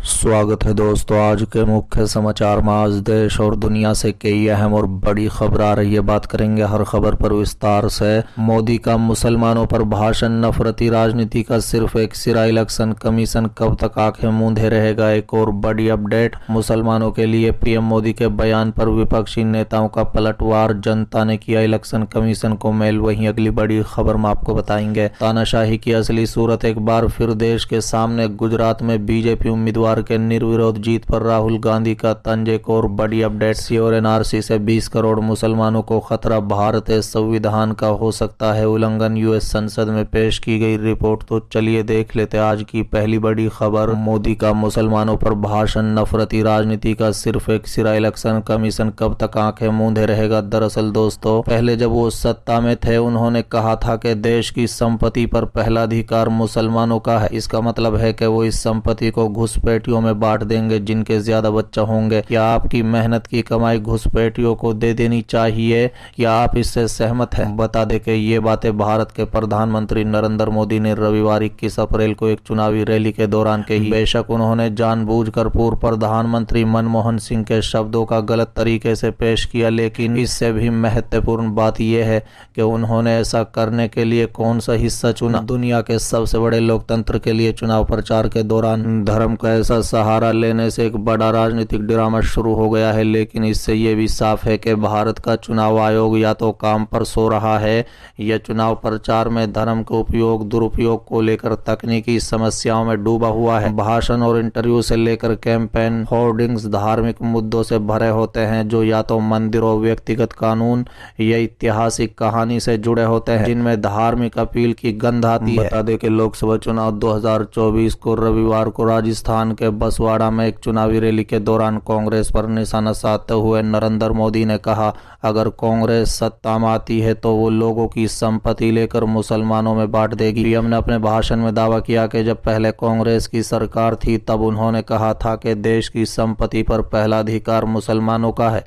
स्वागत है दोस्तों। आज के मुख्य समाचार में आज देश और दुनिया से कई अहम और बड़ी खबर आ रही है। बात करेंगे हर खबर पर विस्तार से। मोदी का मुसलमानों पर भाषण, नफरती राजनीति का सिर्फ एक सिरा, इलेक्शन कमीशन कब तक आंखें मूंदे रहेगा। एक और बड़ी अपडेट, मुसलमानों के लिए पीएम मोदी के बयान पर विपक्षी नेताओं का पलटवार, जनता ने किया इलेक्शन कमीशन को मेल। वहीं अगली बड़ी खबर में आपको बताएंगे तानाशाही की असली सूरत एक बार फिर देश के सामने। गुजरात में बीजेपी उम्मीदवार के निर्विरोध जीत पर राहुल गांधी का तंज। एक और बड़ी अपडेट, सी और एनआरसी से 20 करोड़ मुसलमानों को खतरा, भारतीय संविधान का हो सकता है उल्लंघन। यूएस संसद में पेश की गई रिपोर्ट। तो चलिए देख लेते आज की पहली बड़ी खबर। मोदी का मुसलमानों पर भाषण, नफरती राजनीति का सिर्फ एक सिरा, इलेक्शन कमीशन कब तक आंखें मूंदे रहेगा। दरअसल दोस्तों, पहले जब वो सत्ता में थे उन्होंने कहा था कि देश की संपत्ति पर पहला अधिकार मुसलमानों का है। इसका मतलब है कि वो इस संपत्ति को घुसपैठियों में बांट देंगे जिनके ज्यादा बच्चे होंगे। क्या आपकी मेहनत की कमाई घुसपैठियों को दे देनी चाहिए? क्या आप इससे सहमत हैं? बता दें कि ये बातें भारत के प्रधानमंत्री नरेंद्र मोदी ने रविवार 21 अप्रैल को एक चुनावी रैली के दौरान कही। बेशक उन्होंने जानबूझकर पूर्व प्रधानमंत्री मनमोहन सिंह के शब्दों का गलत तरीके से पेश किया, लेकिन इससे भी महत्वपूर्ण बात यह है कि उन्होंने ऐसा करने के लिए कौन सा हिस्सा चुना। दुनिया के सबसे बड़े लोकतंत्र के लिए चुनाव प्रचार के दौरान धर्म का ऐसा सहारा लेने से एक बड़ा राजनीतिक ड्रामा शुरू हो गया है। लेकिन इससे यह भी साफ है कि भारत का चुनाव आयोग या तो काम पर सो रहा है या चुनाव प्रचार में धर्म के उपयोग दुरुपयोग को लेकर तकनीकी समस्याओं में डूबा हुआ है। भाषण और इंटरव्यू से लेकर कैंपेन होर्डिंग्स धार्मिक मुद्दों से भरे होते हैं, जो या तो मंदिरों, व्यक्तिगत कानून या ऐतिहासिक कहानी से जुड़े होते हैं, जिनमें धार्मिक अपील की गंध आती है। बता दें कि लोकसभा चुनाव 2024 को रविवार को राजस्थान के बसवाड़ा में एक चुनावी रैली के दौरान कांग्रेस पर निशाना साधते हुए नरेंद्र मोदी ने कहा, अगर कांग्रेस सत्ता में आती है तो वो लोगों की संपत्ति लेकर मुसलमानों में बांट देगी। पीएम ने अपने भाषण में दावा किया कि जब पहले कांग्रेस की सरकार थी तब उन्होंने कहा था कि देश की संपत्ति पर पहला अधिकार मुसलमानों का है।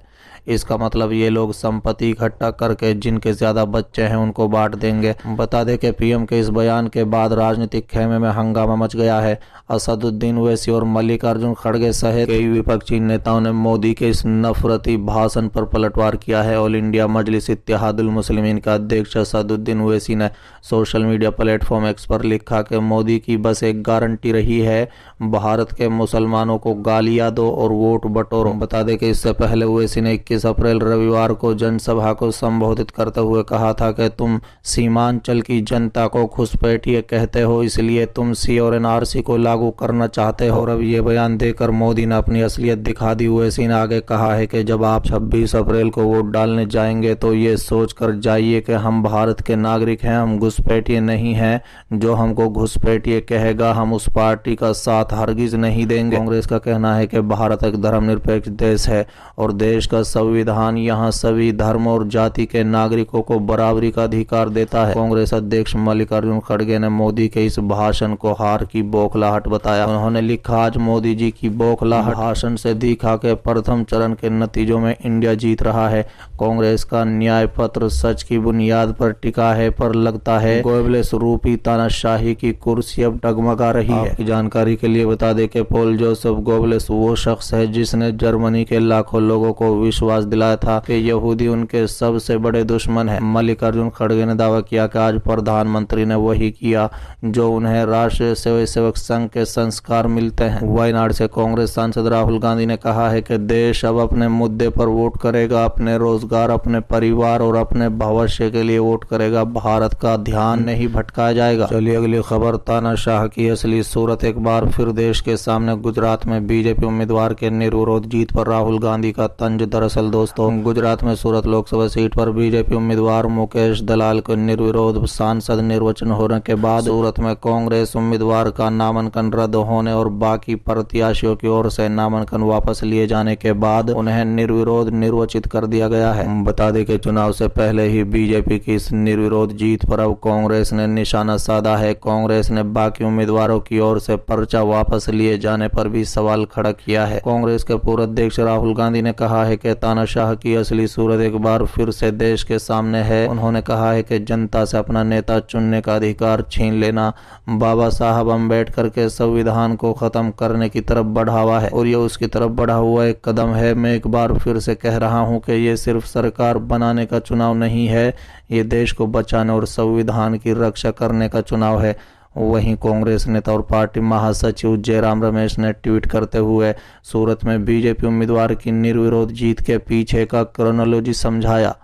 इसका मतलब ये लोग संपत्ति इकट्ठा करके जिनके ज्यादा बच्चे हैं उनको बांट देंगे। बता दें कि पीएम के इस बयान के बाद राजनीतिक खेमे में हंगामा मच गया है। असदुद्दीन ओवैसी और मल्लिकार्जुन खड़गे सहित कई विपक्षी नेताओं ने मोदी के इस नफरती भाषण पर पलटवार किया है। ऑल इंडिया मजलिस इत्तेहादुल मुस्लिमीन का अध्यक्ष असदुद्दीन ओवैसी ने सोशल मीडिया प्लेटफॉर्म एक्स पर लिखा कि मोदी की बस एक गारंटी रही है, भारत के मुसलमानों को गालियां दो और वोट बटोरो। बता दें कि इससे पहले ओवैसी ने 21 अप्रैल रविवार को जनसभा को संबोधित करते हुए कहा था कि तुम सीमांचल की जनता को घुसपैठिए कहते हो, इसलिए तुम सी और एनआरसी को लागू करना चाहते हो। और अब ये बयान देकर मोदी ने अपनी असलियत दिखा दी। ओवैसी ने आगे कहा है कि जब आप 26 अप्रैल को वोट डालने जाएंगे तो ये सोच कर जाइए कि हम भारत के नागरिक हैं, हम घुसपैठिए नहीं हैं। जो हमको घुसपैठिए कहेगा हम उस पार्टी का साथ हरगिज नहीं देंगे। कांग्रेस का कहना है कि भारत एक धर्मनिरपेक्ष देश है और देश का संविधान यहाँ सभी धर्म और जाति के नागरिकों को बराबरी का अधिकार देता है। कांग्रेस अध्यक्ष मल्लिकार्जुन खड़गे ने मोदी के इस भाषण को हार की बौखलाहट बताया। उन्होंने लिखा, आज मोदी जी की बौखलाहट भाषण से दिखा कि प्रथम चरण के नतीजों में इंडिया जीत रहा है। कांग्रेस का न्याय पत्र सच की बुनियाद पर टिका है, पर लगता है गोबलेस रूपी तानाशाही की कुर्सी अब डगमगा रही है। आपकी जानकारी के लिए बता दें कि पॉल जोसेफ गोबलेस वो शख्स है जिसने जर्मनी के लाखों लोगों को विश्वास दिलाया था कि यहूदी उनके सबसे बड़े दुश्मन है। मल्लिकार्जुन खड़गे ने दावा किया कि आज प्रधानमंत्री ने वही किया जो उन्हें राष्ट्रीय स्वयंसेवक संघ के संस्कार मिलते हैं। वायनाड से कांग्रेस सांसद राहुल गांधी ने कहा है कि देश अब अपने मुद्दे पर वोट करेगा, अपने रोजगार, अपने परिवार और अपने भविष्य के लिए वोट करेगा। भारत का ध्यान नहीं भटकाया जाएगा। चलिए अगली खबर, तानाशाह की असली सूरत एक बार फिर देश के सामने। गुजरात में बीजेपी उम्मीदवार के निर्विरोध जीत पर राहुल गांधी का तंज। दरअसल दोस्तों, गुजरात में सूरत लोकसभा सीट पर बीजेपी उम्मीदवार मुकेश दलाल को निर्विरोध सांसद निर्वाचन होने के बाद सूरत में कांग्रेस उम्मीदवार का नामांकन रद्द होने और बाकी प्रत्याशियों की ओर से नामांकन वापस लिए जाने के बाद उन्हें निर्विरोध निर्वाचित कर दिया गया है। बता दें कि चुनाव से पहले ही बीजेपी की इस निर्विरोध जीत पर अब कांग्रेस ने निशाना साधा है। कांग्रेस ने बाकी उम्मीदवारों की ओर से पर्चा वापस लिए जाने पर भी सवाल खड़ा किया है। कांग्रेस के पूर्व अध्यक्ष राहुल गांधी ने कहा है कि तानाशाह की असली सूरत एक बार फिर से देश के सामने है। उन्होंने कहा है कि जनता से अपना नेता चुनने का अधिकार छीन लेना बाबा साहब अम्बेडकर के संविधान को खत्म करने की तरफ बढ़ावा है और ये उसकी तरफ बढ़ा हुआ एक कदम है। मैं एक बार फिर से कह रहा हूं कि ये सिर्फ सरकार बनाने का चुनाव नहीं है, ये देश को बचाने और संविधान की रक्षा करने का चुनाव है। वहीं कांग्रेस नेता और पार्टी महासचिव जयराम रमेश ने ट्वीट करते हुए सूरत में बीजेपी उम्मीदवार की निर्विरोध जीत के पीछे का क्रोनोलॉजी समझाया।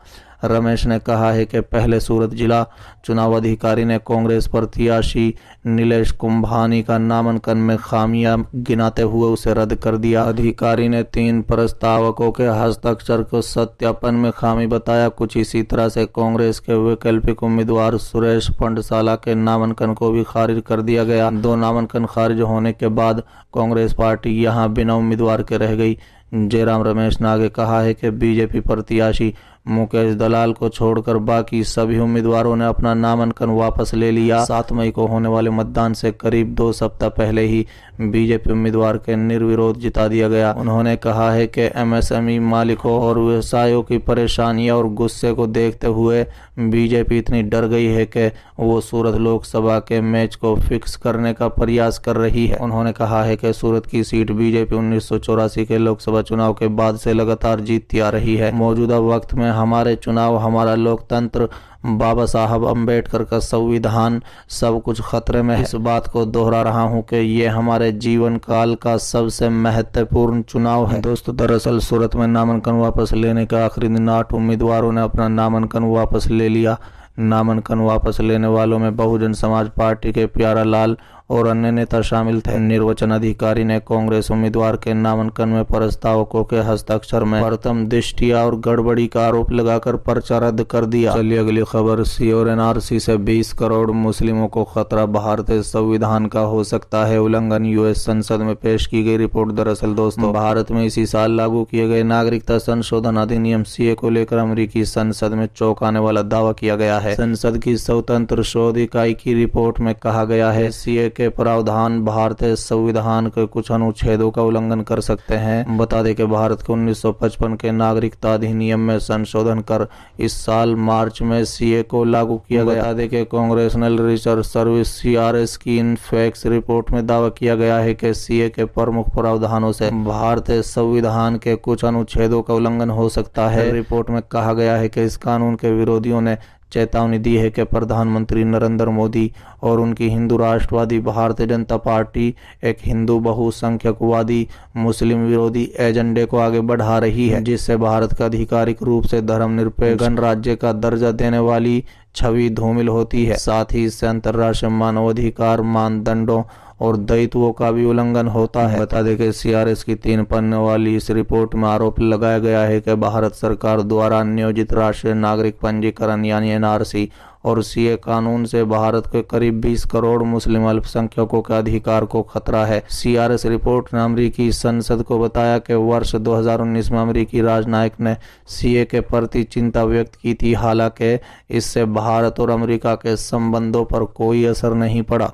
रमेश ने कहा है कि पहले सूरत जिला चुनाव अधिकारी ने कांग्रेस प्रत्याशी नीलेश कुंभानी का नामांकन में खामियां गिनाते हुए उसे रद्द कर दिया। अधिकारी ने 3 प्रस्तावकों के हस्ताक्षर को सत्यापन में खामी बताया। कुछ इसी तरह से कांग्रेस के वैकल्पिक उम्मीदवार सुरेश पंडसाला के नामांकन को भी खारिज कर दिया गया। 2 नामांकन खारिज होने के बाद कांग्रेस पार्टी यहां बिना उम्मीदवार के रह गई। जयराम रमेश ने आगे कहा है कि बीजेपी प्रत्याशी मुकेश दलाल को छोड़कर बाकी सभी उम्मीदवारों ने अपना नामांकन वापस ले लिया। 7 मई को होने वाले मतदान से करीब 2 सप्ताह पहले ही बीजेपी उम्मीदवार के निर्विरोध जिता दिया गया। उन्होंने कहा है कि एमएसएमई मालिकों और व्यवसायों की परेशानियां और गुस्से को देखते हुए बीजेपी इतनी डर गई है कि वो सूरत लोकसभा के मैच को फिक्स करने का प्रयास कर रही है। उन्होंने कहा है कि सूरत की सीट बीजेपी 1984 के लोकसभा चुनाव के बाद से लगातार जीतती आ रही है। मौजूदा वक्त में हमारे चुनाव, हमारा लोकतंत्र, बाबा साहब अम्बेडकर का संविधान सब कुछ खतरे में है। इस बात को दोहरा रहा हूं कि ये हमारे जीवन काल का सबसे महत्वपूर्ण चुनाव है। दोस्तों, दरअसल सूरत में नामांकन वापस लेने का आखिरी दिन 8 उम्मीदवारों ने अपना नामांकन वापस ले लिया। नामांकन वापस लेने वालों में बहुजन समाज पार्टी के प्यारा लाल और अन्य नेता शामिल थे। निर्वाचन अधिकारी ने कांग्रेस उम्मीदवार के नामांकन में प्रस्तावकों के हस्ताक्षर में प्रथम दृष्टिया और गड़बड़ी का आरोप लगाकर पर्चा रद्द कर दिया। चलिए अगली खबर। सी और एनआरसी से 20 करोड़ मुस्लिमों को खतरा, भारतीय संविधान का हो सकता है उल्लंघन, यूएस संसद में पेश की गई रिपोर्ट। दरअसल दोस्तों, भारत में इसी साल लागू किए गए नागरिकता संशोधन अधिनियम सीए को लेकर अमेरिकी संसद में चौंकाने वाला दावा किया गया है। संसद की स्वतंत्र शोध इकाई की रिपोर्ट में कहा गया है सीए के प्रावधान भारतीय संविधान के कुछ अनुच्छेदों का उल्लंघन कर सकते हैं। बता दें कि भारत के 1955 के नागरिकता अधिनियम में संशोधन कर इस साल मार्च में सीए को लागू किया गया। बता दें कि कांग्रेशनल रिसर्च सर्विस सीआरएस की इनफैक्स रिपोर्ट में दावा किया गया है कि सीए के प्रमुख प्रावधानों से भारतीय संविधान के कुछ अनुच्छेदों का उल्लंघन हो सकता है। रिपोर्ट में कहा गया है कि इस कानून के विरोधियों ने चेतावनी दी है कि प्रधानमंत्री नरेंद्र मोदी और उनकी हिंदू राष्ट्रवादी भारतीय जनता पार्टी एक हिंदू बहुसंख्यकवादी मुस्लिम विरोधी एजेंडे को आगे बढ़ा रही है, जिससे भारत का आधिकारिक रूप से धर्मनिरपेक्ष गणराज्य का दर्जा देने वाली छवि धूमिल होती है। साथ ही इससे अंतर्राष्ट्रीय मानवाधिकार मानदंडों और दायित्वों का भी उल्लंघन होता है। बता दें कि सीआरएस की 3 पन्ने वाली इस रिपोर्ट में आरोप लगाया गया है कि भारत सरकार द्वारा नियोजित राष्ट्रीय नागरिक पंजीकरण यानी एनआरसी और सीए कानून से भारत के करीब 20 करोड़ मुस्लिम अल्पसंख्यकों के अधिकार को खतरा है। सीआरएस रिपोर्ट ने अमेरिकी संसद को बताया कि वर्ष 2019 में अमेरिकी राजनयिक ने सीए के प्रति चिंता व्यक्त की थी, हालांकि इससे भारत और अमेरिका के संबंधों पर कोई असर नहीं पड़ा।